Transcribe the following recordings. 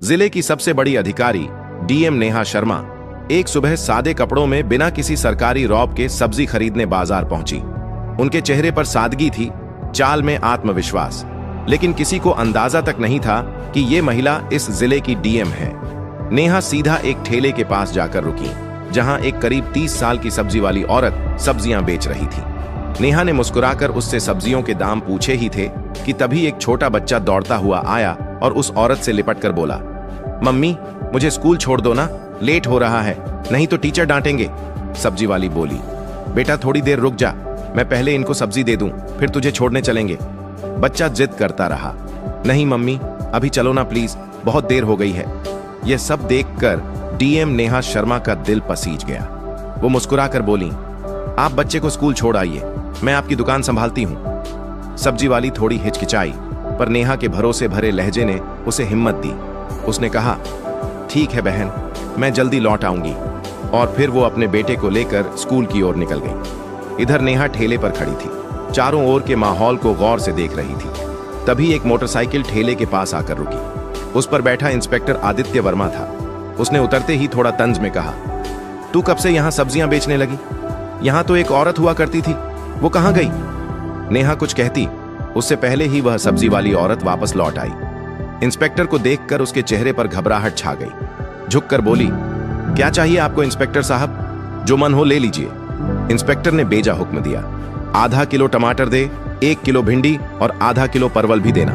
जिले की सबसे बड़ी अधिकारी डीएम नेहा शर्मा एक सुबह सादे कपड़ों में बिना किसी सरकारी रौब के सब्जी खरीदने बाजार पहुंची। उनके चेहरे पर सादगी थी, चाल में आत्मविश्वास, लेकिन किसी को अंदाजा तक नहीं था कि ये महिला इस जिले की डीएम है। नेहा सीधा एक ठेले के पास जाकर रुकी, जहां एक करीब 30 साल की सब्जी वाली औरत सब्जियां बेच रही थी। नेहा ने मुस्कुराकर उससे सब्जियों के दाम पूछे ही थे कि तभी एक छोटा बच्चा दौड़ता हुआ आया और उस औरत से लिपटकर बोला, मम्मी मुझे स्कूल छोड़ दो ना, लेट हो रहा है, नहीं तो टीचर डांटेंगे। सब्जी वाली बोली, बेटा थोड़ी देर रुक जा, मैं पहले इनको सब्जी दे दूं, फिर तुझे छोड़ने चलेंगे। बच्चा जिद करता रहा, नहीं मम्मी अभी चलो ना प्लीज, बहुत देर हो गई है। यह सब देखकर डीएम नेहा शर्मा का दिल पसीज गया। वो मुस्कुराकर बोली, आप बच्चे को स्कूल छोड़ आइए, मैं आपकी दुकान संभालती हूं। सब्जी वाली थोड़ी हिचकिचाई, पर नेहा के भरोसे भरे लहजे ने उसे हिम्मत दी। उसने कहा, ठीक है बहन, मैं जल्दी लौट आऊंगी। और फिर वो अपने बेटे को लेकर स्कूल की ओर निकल गई। इधर नेहा ठेले पर खड़ी थी, चारों ओर के माहौल को गौर से देख रही थी। तभी एक मोटरसाइकिल ठेले के पास आकर रुकी। उस पर बैठा इंस्पेक्टर आदित्य वर्मा था। उसने उतरते ही थोड़ा तंज में कहा, तू कब से यहां सब्जियां बेचने लगी? यहां तो एक औरत हुआ करती थी, वो कहां गई? नेहा कुछ कहती, उससे पहले ही वह सब्जी वाली औरत वापस लौट आई। इंस्पेक्टर को देखकर उसके चेहरे पर घबराहट छा गई। झुककर बोली, क्या चाहिए आपको इंस्पेक्टर साहब? जो मन हो ले लीजिए। इंस्पेक्टर ने बेजा हुक्म दिया, आधा किलो टमाटर दे, 1 किलो भिंडी और आधा किलो परवल भी देना।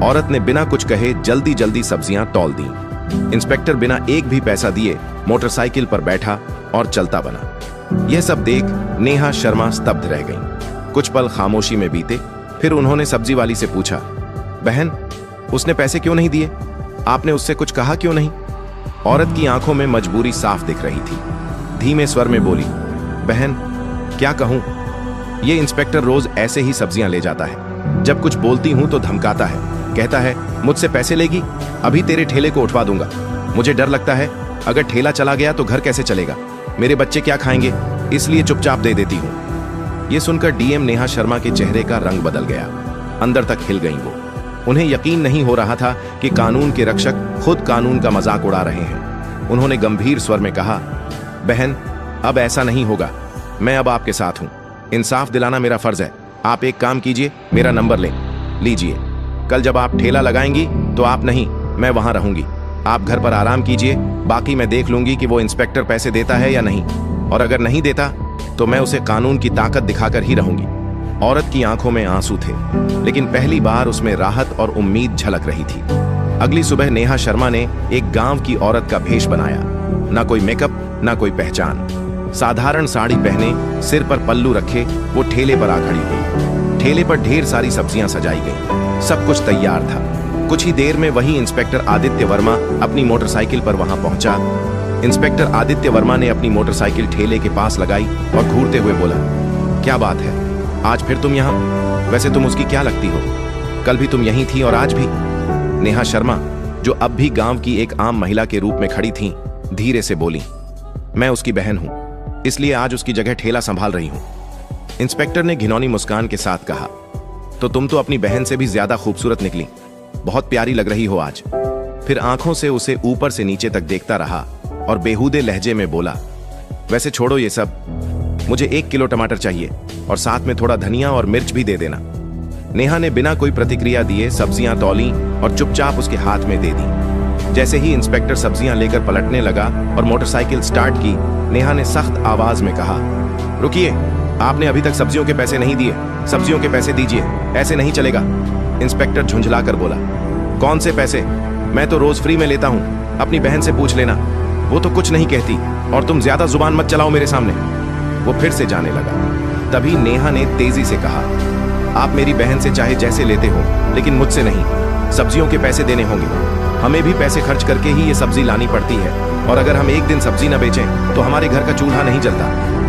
औरत ने बिना कुछ कहे जल्दी जल्दी सब्जियां तौल दी। इंस्पेक्टर बिना एक भी पैसा दिए मोटरसाइकिल पर बैठा और चलता बना। यह सब देख नेहा शर्मा स्तब्ध रह गईं। कुछ पल खामोशी में बीते, फिर उन्होंने सब्जी वाली से पूछा, बहन उसने पैसे क्यों नहीं दिए? आपने उससे कुछ कहा क्यों नहीं? औरत की आंखों में मजबूरी साफ दिख रही थी। धीमे स्वर में बोली, बहन क्या कहूं, ये इंस्पेक्टर रोज ऐसे ही सब्जियां ले जाता है। जब कुछ बोलती हूं तो धमकाता है, कहता है मुझसे पैसे लेगी, अभी तेरे ठेले को उठवा दूंगा। मुझे डर लगता है, अगर ठेला चला गया तो घर कैसे चलेगा, मेरे बच्चे क्या खाएंगे, इसलिए चुपचाप दे देती हूं। यह सुनकर डीएम नेहा शर्मा के चेहरे का रंग बदल गया। अंदर तक हिल गईं वो। उन्हें यकीन नहीं हो रहा था कि कानून के रक्षक खुद कानून का मजाक उड़ा रहे हैं। उन्होंने गंभीर स्वर में कहा, बहन अब ऐसा नहीं होगा, मैं अब आपके साथ हूं। इंसाफ दिलाना मेरा फर्ज है। आप एक काम कीजिए, मेरा नंबर लीजिए। कल जब आप ठेला लगाएंगी तो आप नहीं, मैं वहां रहूंगी। आप घर पर आराम कीजिए, बाकी मैं देख लूंगी कि वो इंस्पेक्टर पैसे देता है या नहीं, और अगर नहीं देता तो मैं उसे कानून की ताकत दिखाकर ही रहूंगी। औरत की आंखों में आंसू थे, लेकिन पहली बार उसमें राहत और उम्मीद झलक रही थी। अगली सुबह नेहा शर्मा ने एक गांव की औरत का भेष बनाया। ना कोई मेकअप, ना कोई पहचान। साधारण साड़ी पहने, सिर पर पल्लू रखे वो ठेले पर आ खड़ी हुई। ठेले पर ढेर सारी सब्जियां सजाई गई। सब कुछ तैयार था। कुछ ही देर में वही इंस्पेक्टर आदित्य वर्मा अपनी मोटरसाइकिल पर वहां पहुंचा। इंस्पेक्टर आदित्य वर्मा ने अपनी मोटरसाइकिल ठेले के पास लगाई और घूरते हुए बोला, क्या बात है, आज फिर तुम यहाँ? वैसे तुम उसकी क्या लगती हो? कल भी तुम यहीं थी और आज भी? नेहा शर्मा, जो अब भी गांव की एक आम महिला के रूप में खड़ी थीं, धीरे से बोली, मैं उसकी बहन हूं, इसलिए आज उसकी जगह ठेला संभाल रही हूं। इंस्पेक्टर ने घिनौनी मुस्कान के साथ कहा, तो तुम तो अपनी बहन से भी ज्यादा खूबसूरत निकली, बहुत प्यारी लग रही हो आज। फिर आंखों से उसे ऊपर से नीचे तक देखता रहा और बेहूदे लहजे में बोला, वैसे छोड़ो ये सब, मुझे 1 किलो टमाटर चाहिए और साथ में थोड़ा धनिया और मिर्च भी दे देना। नेहा ने बिना कोई प्रतिक्रिया दिए सब्जियां तौली और चुपचाप उसके हाथ में दे दी। जैसे ही इंस्पेक्टर सब्जियां लेकर पलटने लगा और मोटरसाइकिल स्टार्ट की, नेहा ने सख्त आवाज में कहा, रुकिए, आपने अभी तक सब्जियों के पैसे नहीं दिए, सब्जियों के पैसे दीजिए, ऐसे नहीं चलेगा। इंस्पेक्टर झुंझलाकर बोला, कौन से पैसे? मैं तो रोज फ्री में लेता हूं, अपनी बहन से पूछ लेना, वो तो कुछ नहीं कहती, और तुम ज्यादा जुबान मत चलाओ मेरे सामने। वो फिर से जाने लगा। तभी नेहा ने तेजी से कहा, आप मेरी बहन से चाहे जैसे लेते हो, लेकिन मुझसे नहीं। सब्जियों के पैसे देने होंगे, हमें भी पैसे खर्च करके ही ये सब्जी लानी पड़ती है, और अगर हम एक दिन सब्जी न बेचें तो हमारे घर का चूल्हा नहीं जलता।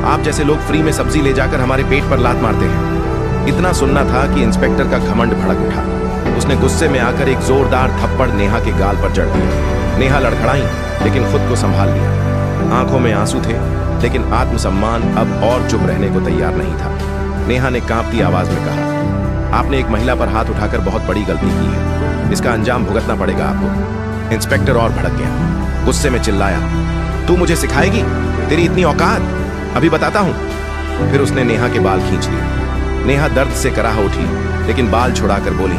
आप जैसे लोग फ्री में सब्जी ले जाकर हमारे पेट पर लात मारते हैं। इतना सुनना था कि इंस्पेक्टर का घमंड भड़क उठा। उसने गुस्से में आकर एक जोरदार थप्पड़ नेहा के गाल पर जड़ दिया। नेहा लड़खड़ाई, लेकिन खुद को संभाल लिया। आंखों में आंसू थे, लेकिन आत्मसम्मान अब और चुप रहने को तैयार नहीं था। नेहा ने कांपती आवाज में कहा, आपने एक महिला पर हाथ उठाकर बहुत बड़ी गलती की है, इसका अंजाम भुगतना पड़ेगा आपको। इंस्पेक्टर और भड़क गया। गुस्से में चिल्लाया, तू मुझे सिखाएगी? तेरी इतनी औकात? अभी बताता हूं। फिर उसने नेहा के बाल खींच लिए। नेहा दर्द से कराह उठी, लेकिन बाल छुड़ाकर बोली,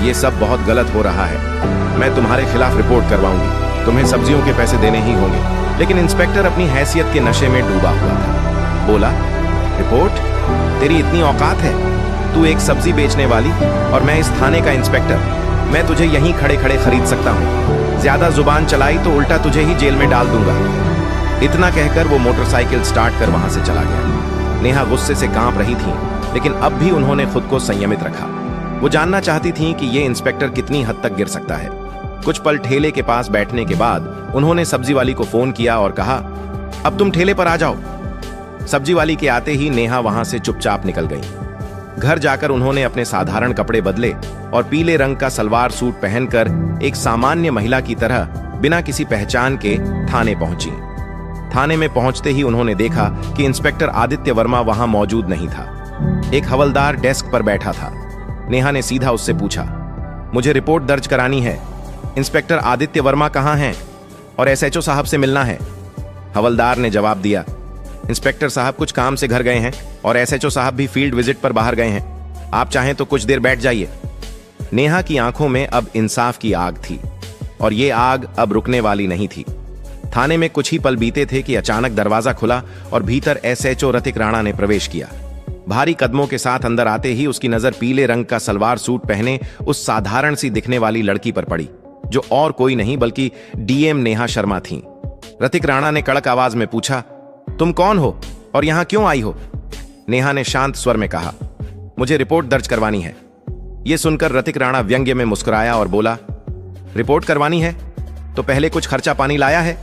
ये सब बहुत गलत हो रहा है। मैं तुम्हारे खिलाफ रिपोर्ट करवाऊंगी। तुम्हें सब्जियों के पैसे देने ही होंगे। लेकिन इंस्पेक्टर अपनी हैसियत के नशे में डूबा हुआ था। बोला, रिपोर्ट? तेरी इतनी औकात है? तू एक सब्जी बेचने वाली और मैं इस थाने का इंस्पेक्टर। मैं तुझे यहीं खड़े खड़े खरीद सकता हूं। ज्यादा जुबान चलाई तो उल्टा तुझे ही जेल में डाल दूंगा। इतना कहकर वो मोटरसाइकिल स्टार्ट कर वहां से चला गया। नेहा गुस्से से कांप रही थी, लेकिन अब भी उन्होंने खुद को संयमित रखा। वो जानना चाहती थी कि ये इंस्पेक्टर कितनी हद तक गिर सकता है। कुछ पल ठेले के पास बैठने के बाद उन्होंने सब्जी वाली को फोन किया और कहा, अब तुम ठेले पर आ जाओ। सब्जी वाली के आते ही नेहा वहां से चुपचाप निकल गई। घर जाकर उन्होंने अपने साधारण कपड़े बदले और पीले रंग का सलवार सूट पहनकर एक सामान्य महिला की तरह बिना किसी पहचान के थाने पहुंची। थाने में पहुंचते ही उन्होंने देखा कि इंस्पेक्टर आदित्य वर्मा वहां मौजूद नहीं था। एक हवलदार डेस्क पर बैठा था। नेहा ने सीधा उससे पूछा, मुझे रिपोर्ट दर्ज करानी है। इंस्पेक्टर आदित्य वर्मा कहां हैं? और एसएचओ साहब से मिलना है। हवलदार ने जवाब दिया, इंस्पेक्टर साहब कुछ काम से घर गए हैं और एसएचओ साहब भी फील्ड विजिट पर बाहर गए हैं। आप चाहें तो कुछ देर बैठ जाइए। नेहा की आंखों में अब इंसाफ की आग थी और ये आग अब रुकने वाली नहीं थी। थाने में कुछ ही पल बीते थे कि अचानक दरवाजा खुला और भीतर एसएचओ रतिक राणा ने प्रवेश किया। भारी कदमों के साथ अंदर आते ही उसकी नजर पीले रंग का सलवार सूट पहने उस साधारण सी दिखने वाली लड़की पर पड़ी, जो और कोई नहीं बल्कि डीएम नेहा शर्मा थीं। रतिक राणा ने कड़क आवाज में पूछा, तुम कौन हो और यहां क्यों आई हो? नेहा ने शांत स्वर में कहा, मुझे रिपोर्ट दर्ज करवानी है। यह सुनकर रतिक राणा व्यंग्य में मुस्कुराया और बोला, रिपोर्ट करवानी है तो पहले कुछ खर्चा पानी लाया है?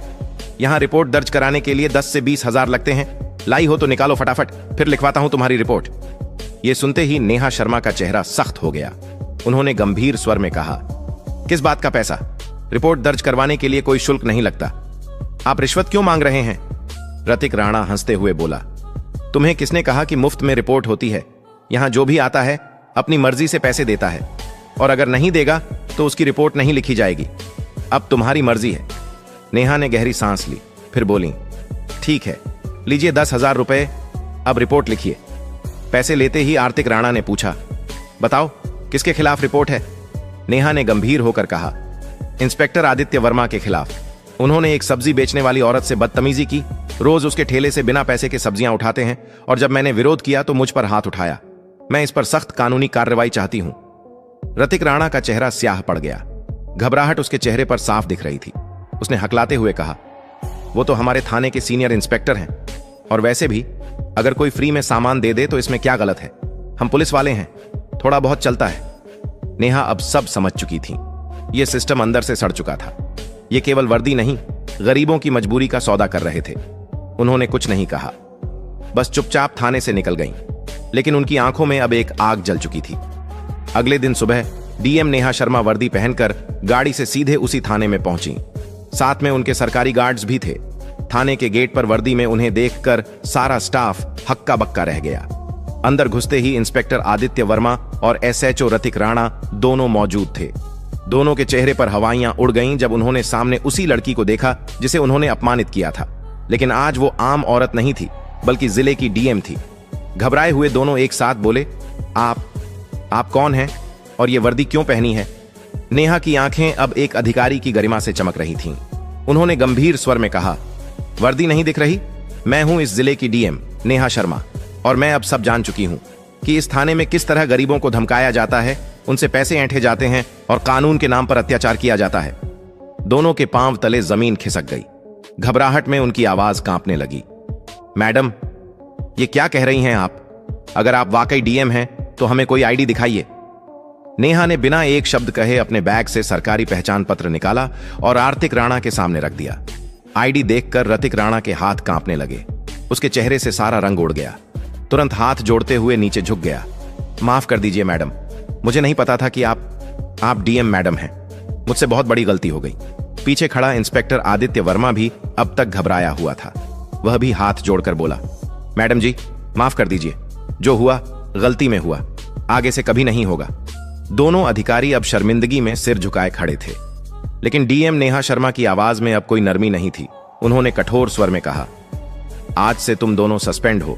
यहां रिपोर्ट दर्ज कराने के लिए 10 से 20 हजार लगते हैं। लाई हो तो निकालो फटाफट, फिर लिखवाता हूं तुम्हारी रिपोर्ट। यह सुनते ही नेहा शर्मा का चेहरा सख्त हो गया। उन्होंने गंभीर स्वर में कहा, किस बात का पैसा? रिपोर्ट दर्ज करवाने के लिए कोई शुल्क नहीं लगता। आप रिश्वत क्यों मांग रहे हैं? रतिक राणा हंसते हुए बोला, तुम्हें किसने कहा कि मुफ्त में रिपोर्ट होती है? यहां जो भी आता है अपनी मर्जी से पैसे देता है, और अगर नहीं देगा तो उसकी रिपोर्ट नहीं लिखी जाएगी। अब तुम्हारी मर्जी है। नेहा ने गहरी सांस ली, फिर बोली, ठीक है, लीजिए 10,000 रुपए, अब रिपोर्ट लिखिए। पैसे लेते ही आर्तिक राणा ने पूछा, बताओ किसके खिलाफ रिपोर्ट है? नेहा ने गंभीर होकर कहा, इंस्पेक्टर आदित्य वर्मा के खिलाफ। उन्होंने एक सब्जी बेचने वाली औरत से बदतमीजी की। रोज उसके ठेले से बिना पैसे के सब्जियां उठाते हैं और जब मैंने विरोध किया तो मुझ पर हाथ उठाया। मैं इस पर सख्त कानूनी कार्रवाई चाहती हूं। रतिक राणा का चेहरा स्याह पड़ गया। घबराहट उसके चेहरे पर साफ दिख रही थी। उसने हकलाते हुए कहा, वो तो हमारे थाने के सीनियर इंस्पेक्टर हैं, और वैसे भी अगर कोई फ्री में सामान दे दे तो इसमें क्या गलत है? हम पुलिस वाले हैं, थोड़ा बहुत चलता है। नेहा अब सब समझ चुकी थी। यह सिस्टम अंदर से सड़ चुका था। ये केवल वर्दी नहीं, गरीबों की मजबूरी का सौदा कर रहे थे। उन्होंने कुछ नहीं कहा, बस चुपचाप थाने से निकल गईं। लेकिन उनकी आंखों में अब एक आग जल चुकी थी। अगले दिन सुबह डीएम नेहा शर्मा वर्दी पहनकर गाड़ी से सीधे उसी थाने में पहुंची। साथ में उनके सरकारी गार्ड्स भी थे। थाने के गेट पर वर्दी में उन्हें देखकर सारा स्टाफ हक्का बक्का रह गया। अंदर घुसते ही इंस्पेक्टर आदित्य वर्मा और एसएचओ रतिक राणा दोनों मौजूद थे। दोनों के चेहरे पर हवाइयां उड़ गईं जब उन्होंने सामने उसी लड़की को देखा जिसे उन्होंने अपमानित किया था। लेकिन आज वो आम औरत नहीं थी, बल्कि जिले की डीएम थी। घबराए हुए दोनों एक साथ बोले, आप कौन हैं और ये वर्दी क्यों पहनी है? नेहा की आंखें अब एक अधिकारी की गरिमा से चमक रही थीं। उन्होंने गंभीर स्वर में कहा, वर्दी नहीं दिख रही? मैं हूं इस जिले की डीएम नेहा शर्मा, और मैं अब सब जान चुकी हूं कि इस थाने में किस तरह गरीबों को धमकाया जाता है, उनसे पैसे ऐंठे जाते हैं और कानून के नाम पर अत्याचार किया जाता है। दोनों के पांव तले जमीन खिसक गई। घबराहट में उनकी आवाज कांपने लगी। मैडम, ये क्या कह रही हैं आप? अगर आप वाकई डीएम हैं तो हमें कोई आईडी दिखाइए। नेहा ने बिना एक शब्द कहे अपने बैग से सरकारी पहचान पत्र निकाला और आर्तिक राणा के सामने रख दिया। आईडी देखकर रतिक राणा के हाथ कांपने लगे। उसके चेहरे से सारा रंग उड़ गया। तुरंत हाथ जोड़ते हुए नीचे झुक गया। माफ कर दीजिए मैडम, मुझे नहीं पता था कि आप डीएम मैडम हैं। मुझसे बहुत बड़ी गलती हो गई। पीछे खड़ा इंस्पेक्टर आदित्य वर्मा भी अब तक घबराया हुआ था। वह भी हाथ जोड़कर बोला, मैडम जी माफ कर दीजिए, जो हुआ गलती में हुआ, आगे से कभी नहीं होगा। दोनों अधिकारी अब शर्मिंदगी में सिर झुकाए खड़े थे। लेकिन डीएम नेहा शर्मा की आवाज में अब कोई नरमी नहीं थी। उन्होंने कठोर स्वर में कहा, आज से तुम दोनों सस्पेंड हो।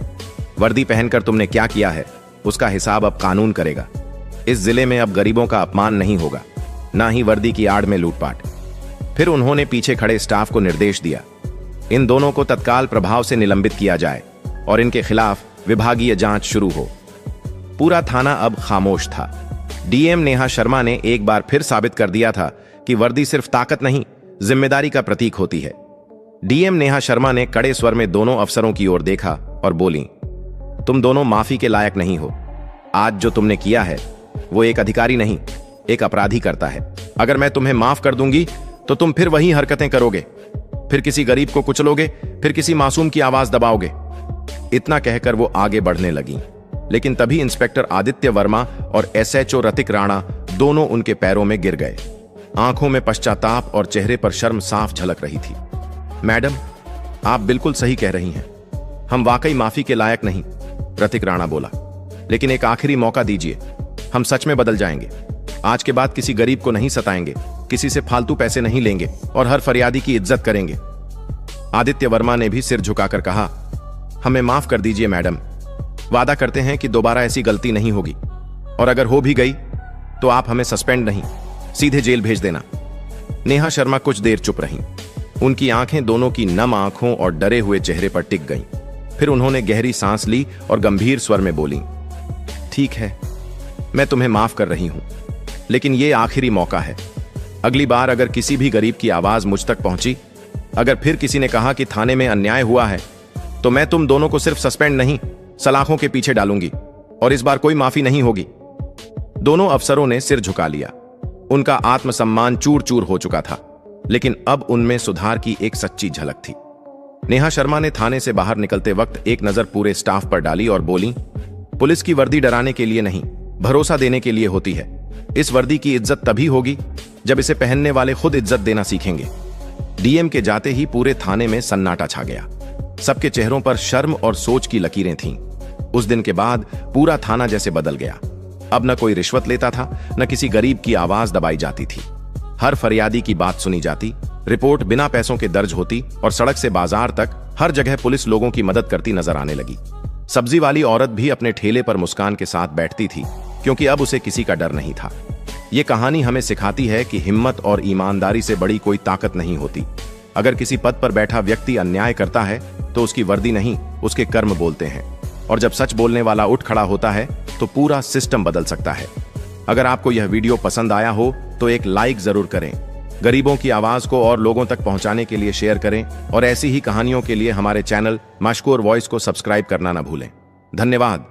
वर्दी पहनकर तुमने क्या किया है उसका हिसाब अब कानून करेगा। इस जिले में अब गरीबों का अपमान नहीं होगा, ना ही वर्दी की आड़ में लूटपाट। फिर उन्होंने पीछे खड़े स्टाफ को निर्देश दिया, इन दोनों को तत्काल प्रभाव से निलंबित किया जाए और इनके खिलाफ विभागीय जांच शुरू हो। पूरा थाना अब खामोश था। डीएम नेहा शर्मा ने एक बार फिर साबित कर दिया था कि वर्दी सिर्फ ताकत नहीं, जिम्मेदारी का प्रतीक होती है। डीएम नेहा शर्मा ने कड़े स्वर में दोनों अफसरों की ओर देखा और बोली, तुम दोनों माफी के लायक नहीं हो। आज जो तुमने किया है वो एक अधिकारी नहीं, एक अपराधी करता है। अगर मैं तुम्हें माफ कर दूंगी तो तुम फिर वही हरकतें करोगे, फिर किसी गरीब को कुचलोगे, फिर किसी मासूम की आवाज दबाओगे। इतना कहकर वो आगे बढ़ने लगी, लेकिन तभी इंस्पेक्टर आदित्य वर्मा और एसएचओ रतिक राणा दोनों उनके पैरों में गिर गए। आंखों में पश्चाताप और चेहरे पर शर्म साफ झलक रही थी। मैडम, आप बिल्कुल सही कह रही हैं, हम वाकई माफी के लायक नहीं, रतिक राणा बोला। लेकिन एक आखिरी मौका दीजिए, हम सच में बदल जाएंगे। आज के बाद किसी गरीब को नहीं सताएंगे, किसी से फालतू पैसे नहीं लेंगे और हर फरियादी की इज्जत करेंगे। आदित्य वर्मा ने भी सिर झुकाकर कहा, हमें माफ कर दीजिए मैडम, वादा करते हैं कि दोबारा ऐसी गलती नहीं होगी, और अगर हो भी गई तो आप हमें सस्पेंड नहीं, सीधे जेल भेज देना। नेहा शर्मा कुछ देर चुप रहीं। उनकी आंखें दोनों की नम आंखों और डरे हुए चेहरे पर टिक गईं। फिर उन्होंने गहरी सांस ली और गंभीर स्वर में बोली, ठीक है, मैं तुम्हें माफ कर रही हूं, लेकिन यह आखिरी मौका है। अगली बार अगर किसी भी गरीब की आवाज मुझ तक पहुंची, अगर फिर किसी ने कहा कि थाने में अन्याय हुआ है, तो मैं तुम दोनों को सिर्फ सस्पेंड नहीं, सलाखों के पीछे डालूंगी, और इस बार कोई माफी नहीं होगी। दोनों अफसरों ने सिर झुका लिया। उनका आत्मसम्मान चूर चूर हो चुका था, लेकिन अब उनमें सुधार की एक सच्ची झलक थी। नेहा शर्मा ने थाने से बाहर निकलते वक्त एक नजर पूरे स्टाफ पर डाली और बोली, पुलिस की वर्दी डराने के लिए नहीं, भरोसा देने के लिए होती है। इस वर्दी की इज्जत तभी होगी जब इसे पहनने वाले खुद इज्जत देना सीखेंगे। डीएम के जाते ही पूरे थाने में सन्नाटा छा गया। सबके चेहरों पर शर्म और सोच की लकीरें थीं। उस दिन के बाद पूरा थाना जैसे बदल गया। अब न कोई रिश्वत लेता था, न किसी गरीब की आवाज दबाई जाती थी। हर फरियादी की बात सुनी जाती, रिपोर्ट बिना पैसों के दर्ज होती और सड़क से बाजार तक हर जगह पुलिस लोगों की मदद करती नजर आने लगी। सब्जी वाली औरत भी अपने ठेले पर मुस्कान के साथ बैठती थी, क्योंकि अब उसे किसी का डर नहीं था। ये कहानी हमें सिखाती है कि हिम्मत और ईमानदारी से बड़ी कोई ताकत नहीं होती। अगर किसी पद पर बैठा व्यक्ति अन्याय करता है तो उसकी वर्दी नहीं, उसके कर्म बोलते हैं। और जब सच बोलने वाला उठ खड़ा होता है तो पूरा सिस्टम बदल सकता है। अगर आपको यह वीडियो पसंद आया हो तो एक लाइक जरूर करें, गरीबों की आवाज को और लोगों तक पहुंचाने के लिए शेयर करें, और ऐसी ही कहानियों के लिए हमारे चैनल मशकूर वॉइस को सब्सक्राइब करना न भूलें। धन्यवाद।